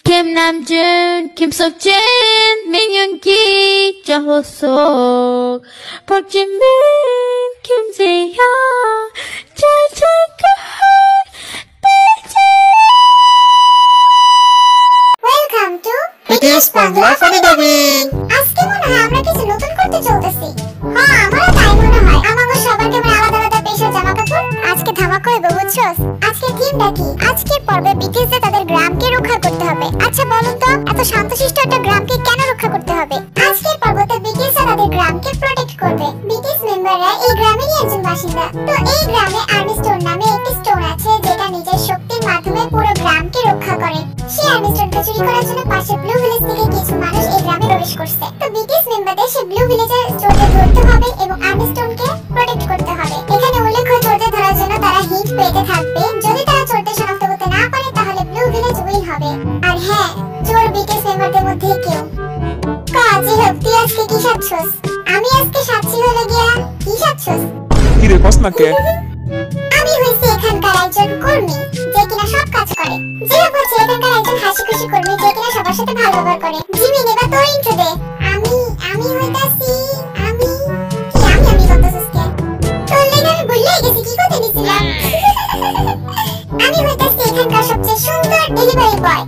Kim Namjoon, Kim Seokjin, Min Yoongi, Jung Ho-seok, Park Jimin, Kim Jae-hyun, Jang Jae-geun, Welcome to BTS Bangla funny dubbing. আজকে মনে হয় আমরা কিছু নতুন করতে চলতেছি। হ্যাঁ, আমারও তাই মনে হয়। আমাদের সবার কেমন আলাদা আলাদা পেশা জামা কাপড়। আজকে ধামাকা হইব, বুঝছস? আজকে থিমটা কি? আজকের পর্বে BTS তাদের গ্রামকে রক্ষা করতে হবে। আচ্ছা বলুন তো, এত শান্তশিষ্ট একটা গ্রামকে কেন রক্ষা করতে হবে? আজকের পর্বতে BTS তাদের গ্রামকে প্রোটেক্ট করবে। BTS মেম্বাররা এই গ্রামেরই একজন বাসিন্দা। তো এই গ্রামে আর্মি স্টোন নামে একটি স্টোন আছে, যেটা নিজের শক্তির মাধ্যমে পুরো গ্রামকে রক্ষা করে। সেই আর্মি স্টোনকে চুরি করার জন্য পাশে ব্লু ভিলেজ থেকে কিছু মানুষ এই গ্রামে প্রবেশ করছে। তো BTS মেম্বারদের সেই ব্লু ভিলেজের চোরদের ধরতে হবে এবং আর্মি স্টোনকে প্রোটেক্ট করতে হবে। এখানে উল্লেখ হয় চোরদের ধরার জন্য তারা হিট পেতে থাকবে। যদি তারা চোরদের শনাক্ত করতে না পারে তাহলে ব্লু ভিলেজ উইন হবে। আর হ্যাঁ, চোর BTS মেম্বারদের মধ্যে কেউ। কাজী হোক, তুই আজকে কি সাজছস? আমি আজকে সাজছি হলো গিয়া কি সাজছস? কি রে কস না কে? আমি হইছি এখানকার একজন কর্মী, যে কিনা সব কাজ করে। যে হচ্ছে এখানকার একজন হাসি খুশি কর্মী, যে কিনা সবার সাথে ভালো ব্যবহার করে। জিমিন, এবার তোর ইন্ট্রো দে। আমি হইতাছি আমি করতেছিস কে? তোর লেগে আমি ভুলেই গেছি কি করতে দিছিলাম। আমি হইতাছি এখানকার সবচেয়ে সুন্দর ডেলিভারি বয়।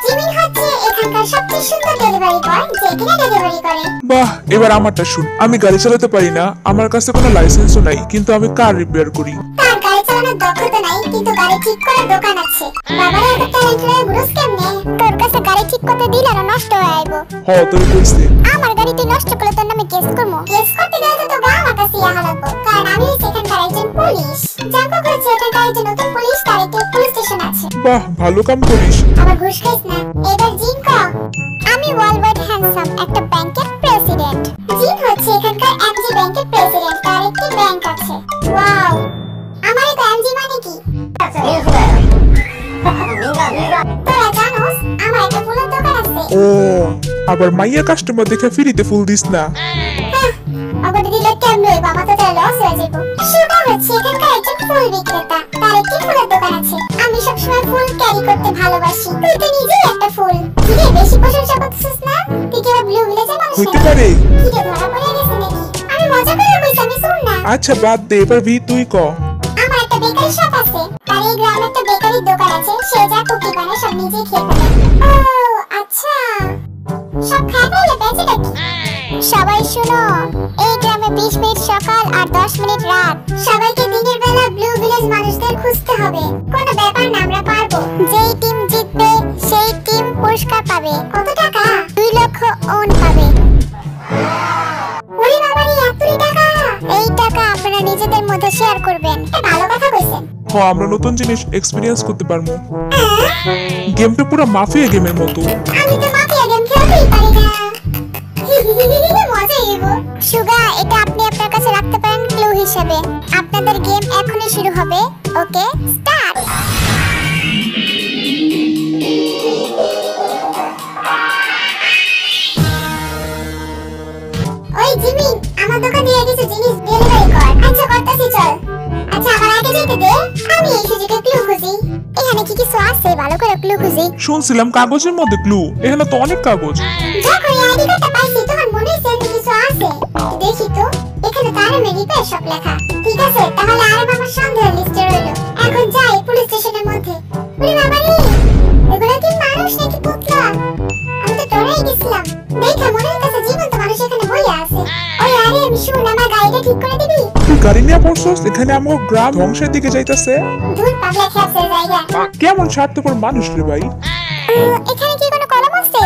জিমিন হচ্ছে এখানকার সবচেয়ে সুন্দর ডেলিভারি বয়, যে কিনা ডেলিভারি করে। বাহ, এবার আমারটা শুন। আমি গাড়ি চালাতে পারি না, আমার কাছে কোনো লাইসেন্সও নাই, কিন্তু আমি কার রিপেয়ার করি। তার গাড়ি চালানোর দক্ষতা নাই, কিন্তু গাড়ি ঠিক করার দোকান আছে। বাবারে, এত ট্যালেন্ট রয়ে বুঝছ কেমনে? তোর কাছে গাড়ি ঠিক করতে দিলে আর নষ্ট হয়ে আইবো। হ্যাঁ, তুই কইছিস। আমার গাড়ি তুই নষ্ট করলে তোর নামে কেস করব। কেস করতে গেলে তো তোর আমার কাছে ইয়া লাগবে, কারণ আমি সেখানকার একজন পুলিশ। জানতে করেছি এখানকার একজন নতুন পুলিশ, তার একটি পুলিশ স্টেশন আছে। বাহ, ভালো কাম করিস। আবার ঘুষ খাইস না। এবার জিন কও। আমি ওয়ালবার্ড হ্যান্ডসাম, একটা ব্যাংকের প্রেসিডেন্ট। জিন হচ্ছে এখানকার এমজি ব্যাংকের প্রেসিডেন্ট, তার একটি ব্যাংক আছে। ওয়াও, আমার এই এমজি মানে কি? তোরা জানোস আমার একটা ফুলের দোকান আছে। ও, আবার মাইয়া কাস্টমার দেখে ফ্রিতে ফুল দিস না। আবার দিলে কেমন হইব? আমার তো তাহলে লস হয়ে যাবে। সুগা হচ্ছে এখানকার একজন ফুল বিক্রেতা, তার একটি ফুলের দোকান আছে। আমি সবসময় ফুল ক্যারি করতে ভালোবাসি। তুই তো নিজেই একটা ফুল। কিরে, বেশি প্রশংসা করতেছিস না? তুই কি ব্লু ভিলেজে মানুষ নাকি? হইতে পারে। কিরে, ধরা পড়ে গেছে নাকি? আমি মজা করে কইছি, আমি শুন না। আচ্ছা বাদ দে, এবার তুই ক। আমার একটা বেকারি শপ আছে, তার এই গ্রামে একটা বেকারির দোকান আছে। সে যা কুকি বানায় সব নিজেই খেয়ে ফেলে। ও আচ্ছা, সব খায় ফেলে বেঁচে নাকি? সবাই শুনো, এই গ্রামে 20 মিনিট সকাল আর 10 মিনিট রাত। সবাইকে দিনের বেলা ব্লু ভিলেজ মানুষদের খুঁজতে হবে। কোনো ব্যাপার না, আমরা পারবো। যেই টিম জিতবে সেই টিম পুরস্কার পাবে। কত টাকা? 2 লক্ষ ওন পাবে। ওরে বাবারে, এতই টাকা! এই টাকা আপনারা নিজেদের মধ্যে শেয়ার করবেন। ভালো কথা কইছেন। হ্যাঁ, আমরা নতুন জিনিস এক্সপেরিয়েন্স করতে পারবো। গেমটা পুরো মাফিয়া গেমের মতো। আমি তো মাফিয়া গেম খেলতেই পারি না। মজা এবো। সুগা, এটা আপনি আপনার কাছে রাখতে পারেন ক্লু হিসেবে। আপনাদের গেম এখনই শুরু হবে। ওকে, স্টার্ট। ওই জিমিন, আমার দোকান দিয়ে কিছু জিনিস ডেলিভারি কর। আচ্ছা, করতেছি, চল। আচ্ছা, আমার আগে যেতে দে, আমি এই সুযোগে ক্লু খুঁজি। এখানে কি কিছু আছে? ভালো করে ক্লু খুঁজি। শুনছিলাম কাগজের মধ্যে ক্লু, এখানে তো অনেক কাগজ। যখন এই আইডি কার্ডটা পাইছি তখন মনে হইছে এখানে কিছু আছে। দেখি তো, এখানে তো আরএম রিপেয়ার শপ লেখা। ঠিক আছে, তাহলে আরএম আমার সন্দেহের লিস্টে রইলো। এখন যাই পুলিশ স্টেশনের মধ্যে। ওরে বাবারে, এগুলো কি মানুষ নাকি পুতলা? আমি তো ডরেই গেছিলাম। দেখে মনে হইতাছে জীবন্ত মানুষ এখানে বইয়া আছে। ওই আরএম, শুন, আমার গাড়িটা ঠিক করে দিবি? তুই গাড়ি নিয়ে পড়ছস? এখানে আমার গ্রাম ধ্বংসের দিকে যাইতাছে। ধুর, পাগলা খেপসের জায়গা। কেমন স্বার্থপর মানুষ রে ভাই। এখানে কি কোনো কলম আছে?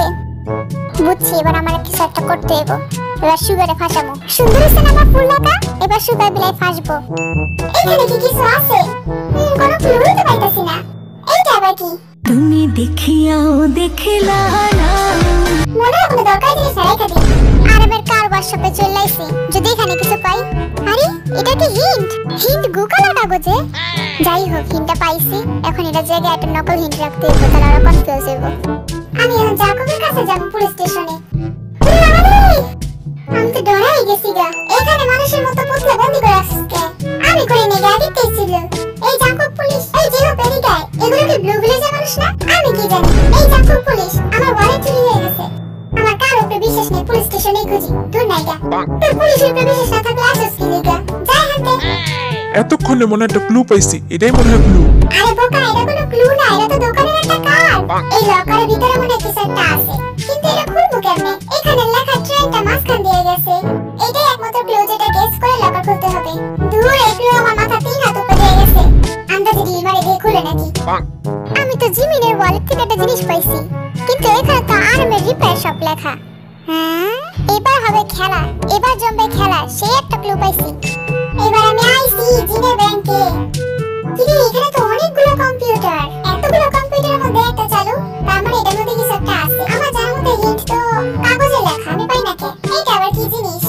বুঝছি, এবার আমার কিছু একটা করতে হবে। এবার সুগারে ফাঁসাবো। সুন্দর হয়েছে না আমার ফুল লেখা? এবার সুগার বিলাই ফাঁসবো। এখানে কি কিছু আছে? কোনো ক্লুই তো পাইতাছি না। এইটা আবার কি? তুমি দেখিয়াও দেখিলা না। মনে হয় কোনো দরকারি জিনিস রেখে দিই। আরবের কার ওয়ার্কশপে চলে আইছি, যদি এখানে কিছু পাই। আরে, এটা কি হিন্ট? হিন্ট গুকালা কাগজে। যাই হোক, হিন্টটা পাইছি। এখন এটা জায়গায় একটা নকল হিন্ট রাখতে হবে, তাহলে আরো কনফিউজ হইব। আমি এখন জাকবের কাছে যাব, পুলিশ স্টেশনে। আমি তো ডরাই গেছি গা। এখানে মানুষের মতো পুতলা বন্দি করে রাখছিস কে? আমি করি না, গাড়ি দিতেছিল। এই জাকব পুলিশ, এই যে হোক এদিকে, এগুলো কি ব্লু ভিলেজের মানুষ না? আমি কি জানি? এই জাকব পুলিশ, খুঁজি দূর নাইগা তোর পুলিশের উপরে বিশ্বাস না থাকলে আসস কি লিগা যাই হাতে এতক্ষণে মনে একটা ক্লু পাইছি, এটাই মনে হয় ক্লু। আরে বোকা, এটা কোনো ক্লু না, এটা তো দোকানের একটা কার্ড। এই লকারের ভিতরে মনে কিছু একটা আছে, কিন্তু এটা খুলবো কেমনে? এখানে লেখা ট্রেনটা মাঝখান দিয়ে গেছে। এটাই একমাত্র ক্লু যেটা গেস করে লকার খুলতে হবে। দূর, এই ক্লু আমার মাথা 3 হাত উপরে দিয়ে গেছে। আন্দাজে ডিলমারি দিয়ে খুলে নাকি? আমি তো জিমিনের ওয়ালেট থেকে একটা জিনিস পাইছি, কিন্তু এখানে তো আর্মের রিপেয়ার শপ লেখা। হ্যাঁ, এবার হবে খেলা, এবার জমবে খেলা। সেই একটা ক্লু পাইছি। এবার আমি আইছি জিনের ব্যাংকে। কিন্তু এখানে তো অনেকগুলো কম্পিউটার, এতগুলো কম্পিউটারের মধ্যে একটা চালু, তার মানে এটার মধ্যে কিছু একটা আছে। আমার জানার মধ্যে হিন্ট তো কাগজে লেখা, আমি পাই না কে? এইটা আবার কি জিনিস?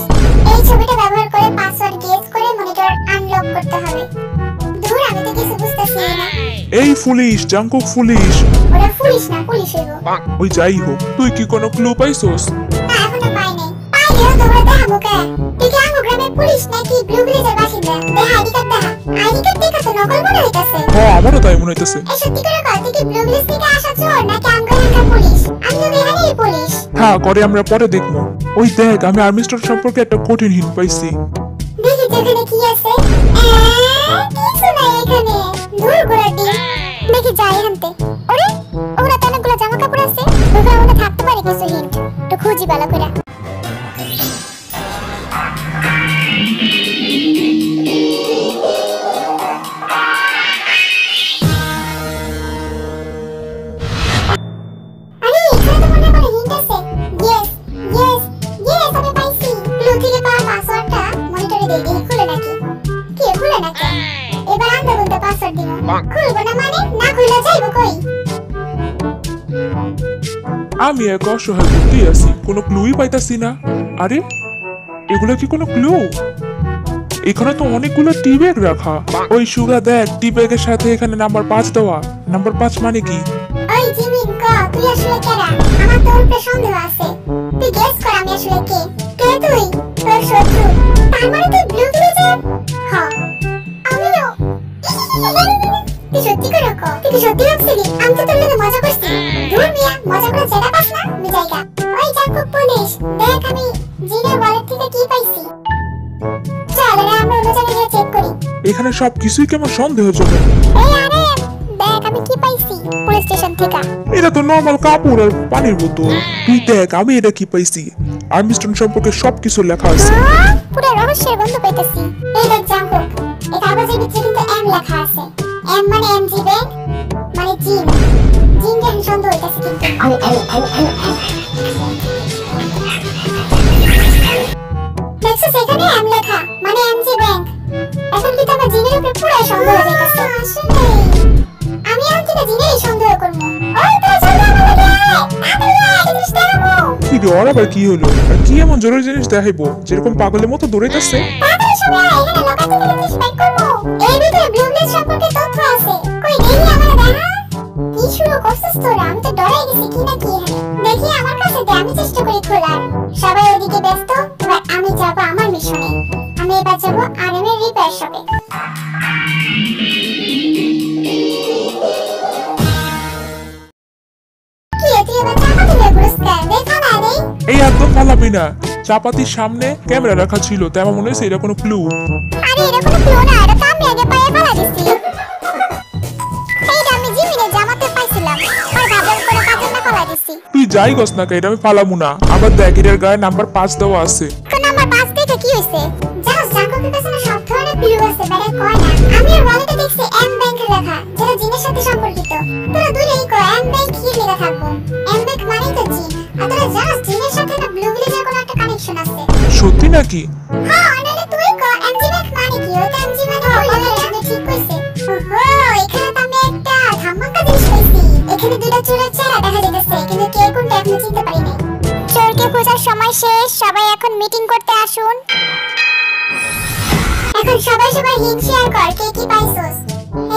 এই ছবিটা ব্যবহার করে পাসওয়ার্ড গেস করে মনিটর আনলক করতে হবে। দূর, আমি তো কিছু বুঝতেছি না। এই ফুলিশ, জাঙ্কুক ফুলিশ। ওরা পুলিশ না, পুলিশ হইব। ওই যাই হোক, তুই কি কোনো ক্লু পাইছস? না, এখনো পাই নাই। পাইলেও তোমরা দেখাবো কে? তুই কি আমার গ্রামের পুলিশ নাকি ব্লু ভিলেজের বাসিন্দা? দেখা আইডি কার্ড দেখা। আইডি কার্ড দেখা তো নকল মনে হইতাছে। হ্যাঁ, আমারও তাই মনে হইতাছে। এই সত্যি করে কল, তুই কি ব্লু ভিলেজ থেকে আসা চোর নাকি আমগো এলাকার পুলিশ? আমি তো এখানেই পুলিশ। হ্যাঁ, করে আমরা পরে দেখবো। ওই দেখ, আমি আর্মিস্টার সম্পর্কে একটা কঠিন হিন্ট পাইছি। দেখি তো এখানে কি আছে। কিছু নাই এখানে। দূর গোড়ার দিন। দেখি যাই হানতে। ওরে, ওরা তো অনেকগুলো জামা কাপড় আছে। ওখানে মনে থাকতে পারে কিছু হিন্ট। তো খুঁজি ভালো করে। আমি এক অসহায় বুদ্ধি আছি, কোনো ক্লুই পাইতাছি না। আরে, এগুলো কি কোনো ক্লু? এখানে তো অনেকগুলো টি ব্যাগ রাখা। ওই সুগা দেখ, টি ব্যাগের সাথে এখানে নাম্বার 5 দেওয়া। নাম্বার 5 মানে কি? ওই জিমিন ক, তুই আসলে কেডা? আমার তোর উপরে সন্দেহ আছে। তুই গেস কর আমি আসলে কে? কে তুই? তোর শত্রু। তার মানে তুই ব্লু ভিলেজের? হ্যাঁ, আমিও। তুই সত্যি করে ক, তুই কি সত্যি ভাবছিলি আমি তো তোর লগে মজা করছি? দূর মিয়া, মজা করে জায়গা পাস না? আমি জায়গা। ওই জাঙ্কুক পুলিশ, দেখ আমি জিনের ওয়ালেট থেকে কি পাইছি। চল রে, আমরা অন্য জায়গায় গিয়ে চেক করি। এখানে সব কিছুই কেমন সন্দেহজনক। এই আরে, দেখ আমি কি পাইছি পুলিশ স্টেশন থেকে। এটা তো নরমাল কাপড় আর পানির বোতল। তুই দেখ, আমি এটা কি পাইছি। আর্মিস্টন সম্পর্কে সবকিছু লেখা আছে। পুরো রহস্যের গন্ধ পাইতেছি। এই দেখ জাঙ্কুক, এই কাগজের ভিতরে কিন্তু এম লেখা আছে। এম মানে এমজি ব্যাংক, মানে জিন। জিন দেখে সন্দেহ হইতাছে কিন্তু। দেখছো সেখানে এম লেখা, মানে এমজি ব্যাংক। এখন কি তোমার জিনের উপরে পুরো সন্দেহ হয়ে যাইতাছে? আসলে আমি আর কিনা জিনেরই সন্দেহ করব। ওই তো চল আমার লাগে আয়, তাড়াতাড়ি আয়, জিনিস দেখাবো। কি রে, ওর আবার কি হলো? আর কি এমন জরুরি জিনিস দেখাইবো যেরকম পাগলের মতো দৌড়াইতেছে? তাড়াতাড়ি সবাই আয়, এখানে লোকাল থেকে জিনিস বাইক করবো। এর ভিতরে ব্লু ভিলেজ সম্পর্কে তথ্য আছে। কই দেখি আমারে দেখা। কি শুরু করছিস তোরা? আমি তো ডরাই গেছি কি না কি এখানে। দেখি আমার কাছে দে, আমি চেষ্টা করি খোলার। সবাই ওদিকে ব্যস্ত, এবার আমি যাব আমার মিশনে। আমি এবার যাব আরএমের রিপেয়ার শপে। কি তুই এবার চাপাতি নিয়ে পুরস্কার দেখা না রে? এই একদম ফালাবি না। চাপাতির সামনে ক্যামেরা রাখা ছিল, তাই আমার মনে হয়েছে এটা কোনো ক্লু। আরে এটা কোনো ক্লু না, এটা তো আমি আগে পায়ে ফেলা দিছি। এইটা আমি জিমিনের জামাতে পাইছিলাম, আর ভাবের করে কাজে না ফেলা দিছি। তুই যাই গস না, এটা আমি ফালামু না। আবার দেখ, এটার গায়ে নাম্বার 5 দেওয়া আছে। তো নাম্বার 5 দেখে কি হইছে? জানোস জাঙ্কুকের কাছে না সব ধরনের ক্লু আছে, বেরে কয় না। আমি আর ওয়ালেটে দেখছি এম ব্যাংক লেখা, যেটা জিনের সাথে সম্পর্কিত। তোরা দূরেই কয় এম ব্যাংক কি লেখা থাকবো? এম ব্যাংক মানে তো জিন। আর তোরা জানোস জিনের সাথে না ব্লু ভিলেজের কোনো একটা কানেকশন আছে। সত্যি নাকি? হ্যাঁ, নালে তুই কয় এমজি ব্যাংক মানে কি? ওটা এমজি মানে হলো, আমি ঠিক কইছে। ওহো, এখানে তো আমি একটা ধামাকা জিনিস পাইছি। এখানে দুইটা চোরের চেহারা দেখা যাইতেছে, কিন্তু কে কোনটা এখনো চিনতে পারি নাই। চোরকে খোঁজার সময় শেষ, সবাই এখন মিটিং করতে আসুন। এখন সবাই হিন্ট শেয়ার কর, কে কি পাইছস?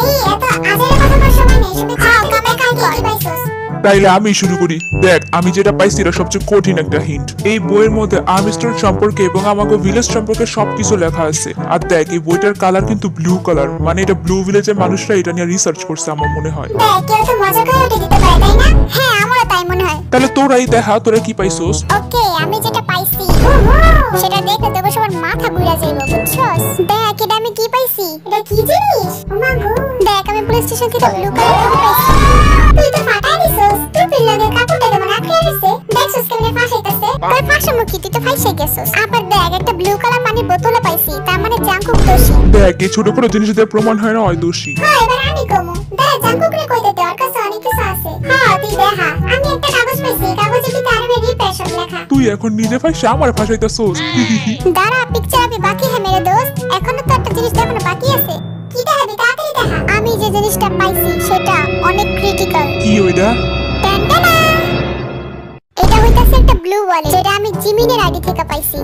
এই এত আজের কথা বলার সময় নেই, সবাই কামে কাম কর। কি পাইছস? তাইলে আমি শুরু করি। দেখ, আমি যেটা পাইছি এটা সবচেয়ে কঠিন একটা হিন্ট। এই বইয়ের মধ্যে আর্মস্ট্রং সম্পর্কে এবং আমাকে ভিলেজ সম্পর্কে সবকিছু লেখা আছে। আর দেখ, এই বইটার কালার কিন্তু ব্লু কালার, মানে এটা ব্লু ভিলেজের মানুষরা এটা নিয়ে রিসার্চ করছে আমার মনে হয়। দেখ, কেউ তো মজা করে উঠে দিতে পারে, তাই না? হ্যাঁ, আমারও তাই মনে হয়। তাহলে তোরাই দেখা, তোরা কি পাইছস? ওকে, আমি যেটা পাইছি সেটা দেখলে তো সবার মাথা ঘুরে যাইবো, বুঝছস? দেখ এটা আমি কি পাইছি, এটা কি জিনিস? ওমা গো, দেখ আমি পুলিশ স্টেশন থেকে ব্লু কালার পাইছি। তুই তো ফাটাই দিছস, তুই পিলাগে কাপড়টা কেমন আটকে রইছে, দেখছস কেমনে ফাঁসাইতাছে। তুই ফাঁসামু কি, তুই তো ফাঁসাই গেছস। আবার দেখ একটা ব্লু কালার পানির বোতলও পাইছি, তার মানে জাঙ্কুক দোষী। দেখ এই ছোট ছোট জিনিস দিয়ে প্রমাণ হয় না হয় দোষী। হ্যাঁ এবার আমি কমু, দেখ জাঙ্কুকরে কইতে দে, ওর কাছে অনেক কিছু আছে। হ্যাঁ তুই দেখা, আমি একটা কাগজ পাইছি, কাগজে কি তার রিপ্রেশন লেখা। তুই এখন নিজে ফাঁসা আমার ফাঁসাইতাছস। দাঁড়া পিকচার আমি বাকি হ্যাঁ মেরে দোস্ত, এখনো তো একটা জিনিস দেখানো বাকি আছে। কি দেখাবি তাড়াতাড়ি দেখা। আমি যে জিনিসটা পাইছি সেটা অনেক ক্রিটিক্যাল। কি ওইটা? টানটানা, এটা হইতাছে একটা ব্লু ওয়ালেট, যেটা আমি জিমিনের আইডি থেকে পাইছি।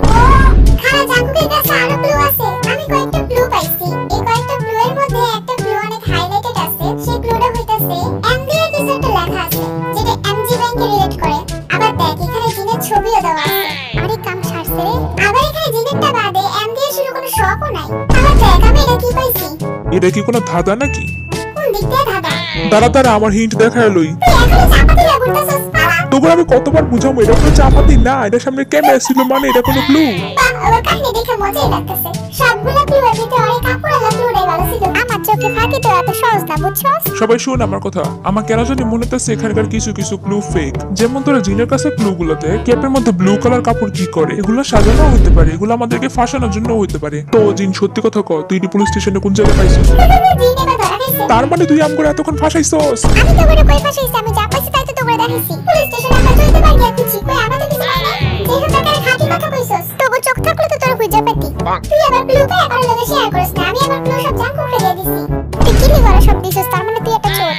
খালা জাঙ্কুকের কাছে আরো ব্লু আছে, আমি কয়েকটা ব্লু পাইছি। এই কয়েকটা ব্লু এর মধ্যে একটা ব্লু অনেক হাইলাইটেড আছে, সেই ব্লুটা হইতাছে এমডি এর কিছু একটা লেখা আছে, যেটা এমজি ব্যাংকে রিলেট করে। আবার দেখ এখানে জিনের ছবিও দেওয়া আছে। আরে কাম ছাড়ছে রে। আবার এখানে জিনেরটা বাদে এমডি এর শুরু কোনো শপও নাই। আবার দেখ আমি এটা কি পাইছি। এটা কি কোনো ধাঁধা নাকি? কোন দিক দিয়ে ধাঁধা? দাঁড়া দাঁড়া আমার হিন্ট দেখায় লই। তুই এখনো চাপা দিয়ে ঘুরতাছস পালা। তবু আমি কতবার বুঝাবো এটা কোনো চাপাতি না, এটা সামনে ক্যামেরা ছিল মানে এটা কোনো ক্লু। বাহ, ওর কাহিনী দেখে মজাই লাগতেছে। সবগুলো ক্লুয়ের ভিতরে অনেক কাপড়ওয়ালা ক্লুটাই ভালো ছিল। আমার চোখে ফাঁকি তো এত সহজ না, বুঝছস? সবাই শোন আমার কথা, আমার কেন জানি মনে হচ্ছে এখানকার কিছু কিছু ক্লু ফেক। যেমন তোরা জিনের কাছে ক্লু গুলোতে ক্যাপের মধ্যে ব্লু কালার কাপড় কি করে, এগুলো সাজানো হতে পারে, এগুলো আমাদেরকে ফাঁসানোর জন্য হতে পারে। তো জিন সত্যি কথা কর, তুই পুলিশ স্টেশনে কোন জায়গায় পাইছিস? জিন এবার ধরা খাইছে। তার মানে তুই আমগরে এতক্ষণ ফাঁসাইছস? আমি তো করে কই ফাঁসাইছি, আমি যা পাইছি তাই তো তোমরা দেখাইছি। পুলিশ স্টেশনে আমরা চলতে পারি গিয়া খুঁজি, কই আমরা তো কিছু পাই না। যেহেতু টাকার খাঁটি কথা কইছস, তবু চোখ থাকলে তো তোর খুঁজে পেতি। তুই আবার ক্লু পাই কারো লগে শেয়ার করিস না, আমি আবার ক্লু সব জাঙ্কুক ফেলে দিছি। তুই কি লিবারা সব দিছস, তার মানে তুই একটা চোর।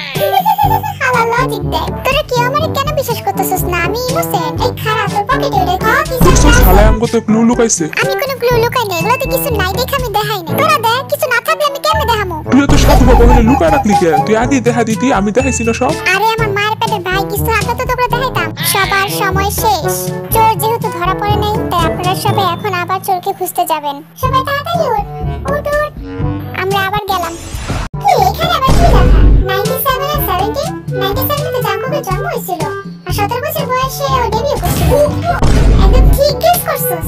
হালা লজিক দেখ, তোরা কি আমারে কেন বিশ্বাস করতেছস না আমি ইনোসেন্ট? এই খারাপ তোর পকেটে ওটা ক কিছু দেখছস শালায় আমগতে ক্লু লুকাইছে। আমি কোনো ক্লু লুকাই নাই, এগুলোতে কিছু নাই দেখে আমি দেখাই না। তোরা দেখ কিছু না থাকলে আমি কেমনে দেখামু? তুই তো সাধু বাবা হলে লুকায় রাখলি কে? তুই আগে দেখা দিতি, আমি দেখাইছি না সব। আরে আমার মায়ের পেটের ভাই কিছু থাকলে তো তোমরা দেখাইতাম। সবার সময় শেষ, চোর যেহেতু ধরা পড়ে নাই তাই আপনারা সবাই এখন আবার চোরকে খুঁজতে যাবেন। সবাই তাড়াতাড়ি ওঠ ওঠ ওঠ, আমরা আবার গেলাম। কি এখানে আবার কি লেখা? 97 আর 70? 97 তে জাঙ্কুকের জন্ম হয়েছিল আর 17 বছর বয়সে ও ডেবিউ করছিল। একদম ঠিক গেস করছস।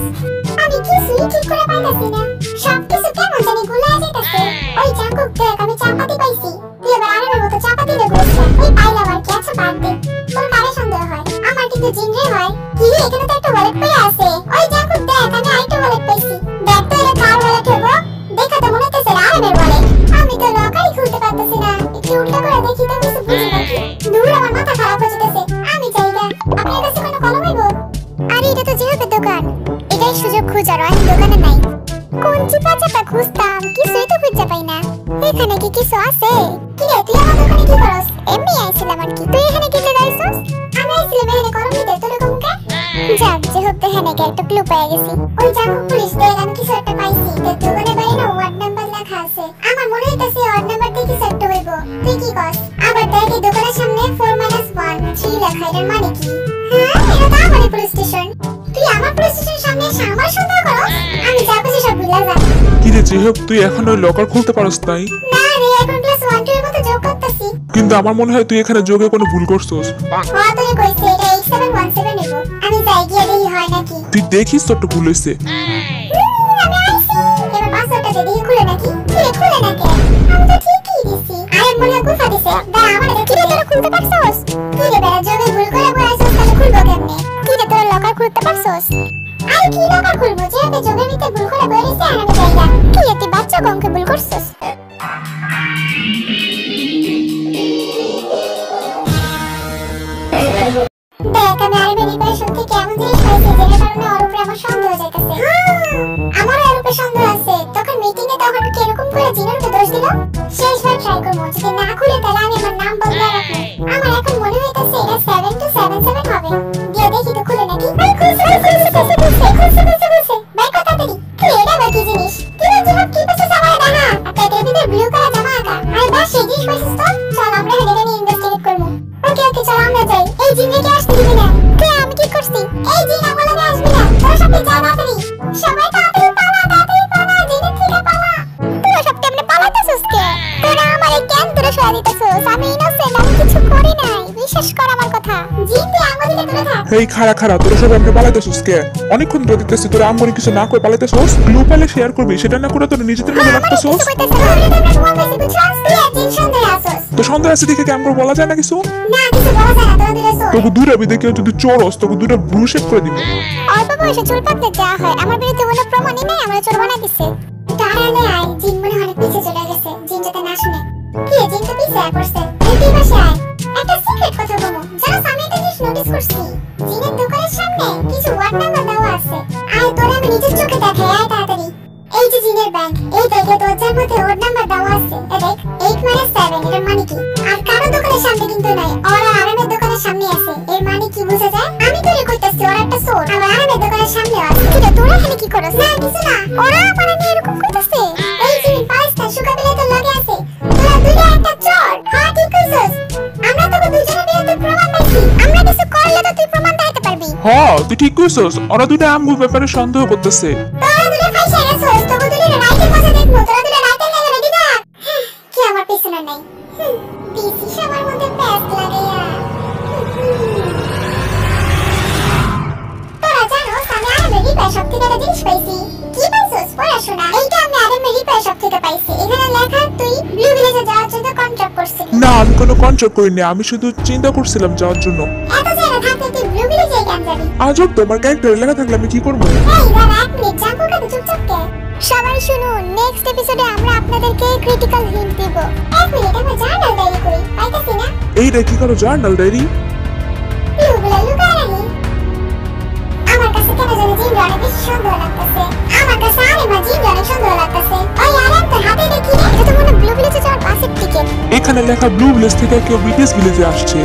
আমি কিছুই ঠিক করে পাইতাছি না, সবকিছু কেমন জানি গুলায় যাইতাছে। ওই জাঙ্কুক দেখ আমি চাপাতি পাইছি, তুই এবার আরেকবার মতো চাপাতি দিয়ে ঘুরছিস। ওই পাইলাম আর কি, আচ্ছা বাদ দে। তোর কারে সন্দেহ হয়? আমার কিন্তু জিনরে হয়। কি এখানে তো একটা ওয়ালেট পড়ে আছে। ওই জাঙ্কুক দেখ আমি আরেকটা ওয়ালেট পাইছি। দেখ তো এটা কার ওয়ালেট হবো? দেখা তো মনে হইতেছে আরেবের ওয়ালেট। আমি তো লকারই খুলতে পারতেছি না, একটু উল্টা করে দেখি তো কিছু বুঝি নাকি। দূর আমার মাথা খারাপ হয়ে যেতেছে, আমি চাই না। আপনার কাছে কোনো কলম হইব? আরে এটা তো জিহাবের দোকান, এটাই সুযোগ খোঁজার, আমি দোকানে নাই। কোন চিপা চাপা খুঁজতাম, কিছুই তো খুঁজে পাই না। এখানে কি কিছু আছে? কি রে তুই আমার দোকানে কি করস? এমনি আইছিলাম আর কি। তুই এখানে কি লাগাইছস? আমি আইছিলাম এখানে কলম নিতে, তোর কমকে? যাক যেহেতু এখানে একটা ক্লু পেয়ে গেছি। ওই জাঙ্কুক পুলিশ দেখ আমি কিছু একটা পাইছি। তোর দোকানে বাইরে না ওয়ার্ড নাম্বার লেখা আছে, আমার মনে হইতাছে ওয়ার্ড নাম্বার দিয়ে কিছু একটা হইব। তুই কি কস? আবার দেখ এই দোকানের সামনে 4-1 3 লেখা, এটার মানে কি? হ্যাঁ এটা তো আমারই পুলিশ স্টেশন। তুই আমার পুলিশ স্টেশনের সামনে এসে আমার সন্দেহ করস? আমি যা বুঝি সব ভুলে যা। কি রে জিহেব, তুই এখন ওই লকার খুলতে পারস তাই? না রে এখন ক্লাস 1-2 এর মতো যোগ করতেছি। কিন্তু আমার মনে হয় তুই এখানে যোগে কোনো ভুল করছস। হ্যাঁ তুই কইছিস এটা 8717 নেব, আমি যাই গিয়ে দেখি হয় নাকি। তুই দেখিস তো একটু ভুল হয়েছে। আমি আইছি, এবার পাসওয়ার্ডটা দেখি খুলে নাকি। কি রে খুলে নাকি? আমি তো ঠিকই দিছি। আরে মনে হয় গুফা দিছে। দাঁড়া আমার দেখি রে তোরা খুলতে পারছস? কি রে বেটা যোগে ভুল করে বলাইছস, তাহলে খুলবো কেমনে? কি রে তোরা লকার খুলতে পারছস? আরে কি লকার খুলবো, যে যোগের ভিতরে ভুল করে বলাইছে আর আমি যাই না। কি রে তুই বাচ্চা কমকে ভুল করছস? দেখ আমি আরবের রিপারেশন থেকে এমন জিনিস পাইছি যেটার কারণে ওর উপরে আমার সন্দেহ যাইতেছে। আমার ওর উপরে সন্দেহ আছে। তখন মিটিং এ তখন কি এরকম করে জিনের উপরে দোষ দিল? শেষবার ট্রাই করব, যদি না খুলে তাহলে আমি আমার নাম বদলে রাখবো। আমার এখন মনে হইতাছে এটা 7277 হবে। দিয়ে দেখি তো খুলে নাকি। খুলছে ভাই কথা দেরি। কি এটা আবার কি জিনিস? কি রে জিহাব কি পাইছিস আমার দেখা? আপনার টেবিলের ব্লু কালার জামা আঁকা। আরে বাস সেই জিনিস পাইছিস তো? চল আমরা এটা নিয়ে ইনভেস্টিগেট করব। ওকে ওকে চল আমরা যাই। এই জিনে কি আসতে দিবি না? কে আমি কি করছি? এই জিন আমার লগে আসবি না। তোরা সবাই যা তাড়াতাড়ি। সবাই তাড়াতাড়ি পালা, তাড়াতাড়ি পালা, জিনের থেকে পালা। তোরা সব কেমনে পালাইতেছস কে? তোরা আমারে কেন দূরে সরিয়ে দিতেছস? আমি ইনোসেন্ট, আমি কিছু করি নাই। বিশ্বাস কর আমার কথা। দিকে তুলে থাক। হেই খাড়া খাড়া তোরা সব আমাকে পালাইতেছিস কে? অনেকক্ষণ ধরে দেখতেছি তোরা আমগরে কিছু না করে পালাইতেছিস। ক্লু পাইলে শেয়ার করবি, সেটা না করে তোরা নিজেদের মধ্যে রাখতেছিস। কিছু কইতাছ না, আমরা প্রমাণ পাইছি বুঝছস? তুই একদিন সন্দেহে আসছস। তো সন্দেহ আছে দেখে কি আমগরে বলা যায় না কিছু? না কিছু বলা যায় না, তোরা দুইটা চোর। তোকে দূরে আমি দেখে যদি চোরস তোকে দুটো ব্লু শেপ করে দিবি। অল্প বয়সে চুল পাকতে যা হয়, আমার বিরুদ্ধে কোনো প্রমাণই নাই, আমরা চোর বানাই দিছে। তাহলে আয়, জিন মনে হয় অনেক পিছে চলে গেছে, জিন যাতে না শুনে। কি জিন তো পিছে পড়ছে, এই পাশে আয়। একটা সিক্রেট কথা বলবো, জানো আমি একটা জিনিস নোটিস করছি, জিনের দোকানের সামনে কিছু ওয়ার্ড নাম্বার দেওয়া আছে। আয় তোরা আমি নিজের চোখে দেখাই, আয় তাড়াতাড়ি। এই যে জিনের ব্যাংক, এই ব্যাগে দরজার মধ্যে ওয়ার্ড নাম্বার দেওয়া আছে। এ দেখ 8-7, এর মানে কি? আর কারো দোকানের সামনে কিন্তু নাই, ওরা আরামের দোকানের সামনে আছে। এর মানে কি বোঝা যায়? আমি তোরে কইতাছি ওরা একটা চোর, আবার আরামের দোকানের সামনে আছে। কিরে তোরা এখানে কি করছ? না কিছু না, ওরা মানে নিয়ে এরকম কইতাছে। এই জিন পাঁচটা সুগাবিলে তো লাগে আছে, তোরা দুইটা একটা চোর। হ্যাঁ ঠিক কইছস, আমরা তো দুইজনের বিরুদ্ধে প্রমাণ পাইছি, আমরা কিছু করলে তো তুই প্রমাণ দিতে পারবি। হ্যাঁ তুই ঠিক কইছস, ওরা দুটো আমগুর ব্যাপারে সন্দেহ করতেছে। তোরা দুইটা ফাইসা গেছস, তোকে দুইটা রাইতে মজা দেখবো, তোরা দুইটা রাইতে গেলে রেডি থাক। কি আমার পিছনে নাই, পিসি সবার মধ্যে প্যাস লাগাইয়া। তোরা জানোস আমি আরামের রিপার শপ থেকে একটা জিনিস পাইছি। কি পাইছস? পড়াশোনা। এইটা আমি আরামের রিপার শপ থেকে পাইছি। এখানে লেখা তুই ব্লু ভিলেজে যাওয়ার জন্য কন্ট্রাক্ট করছিস। না আমি কোনো কন্ট্রাক্ট করিনি, আমি শুধু চিন্তা করছিলাম যাওয়ার জন্য। এত জায়গা থাকতে তুই ব্লু ভিলেজে কেন যাবি? আজব তো, আমার ক্যারেক্টার লেখা থাকলে আমি কি করবো? এই দাঁড়া এক মিনিট, জাঙ্কুর কাছে চুপচাপ কে? সবাই শুনুন, নেক্সট এপিসোডে আমরা আপনাদেরকে ক্রিটিক্যাল হিন্ট দেব। এক মিনিট, আমরা জার্নাল ডায়েরি করি, পাইতাছি না? এইটা কি করো জার্নাল ডায়েরি? ব্লুগুলো লুকায় রাখি। আমার কাছে কেন জানি জিন অনেক বেশি সন্দেহ লাগতেছে। আমার কাছে আরেমা জিন অনেক সন্দেহ লাগতেছে। ওই আরেম তোর হাতে দেখি রে, এটা তো মনে ব্লু ভিলেজে যাওয়ার বাসের টিকিট। এখানে লেখা ব্লু ভিলেজ থেকে কেউ ব্রিটিশ ভিলেজে আসছে।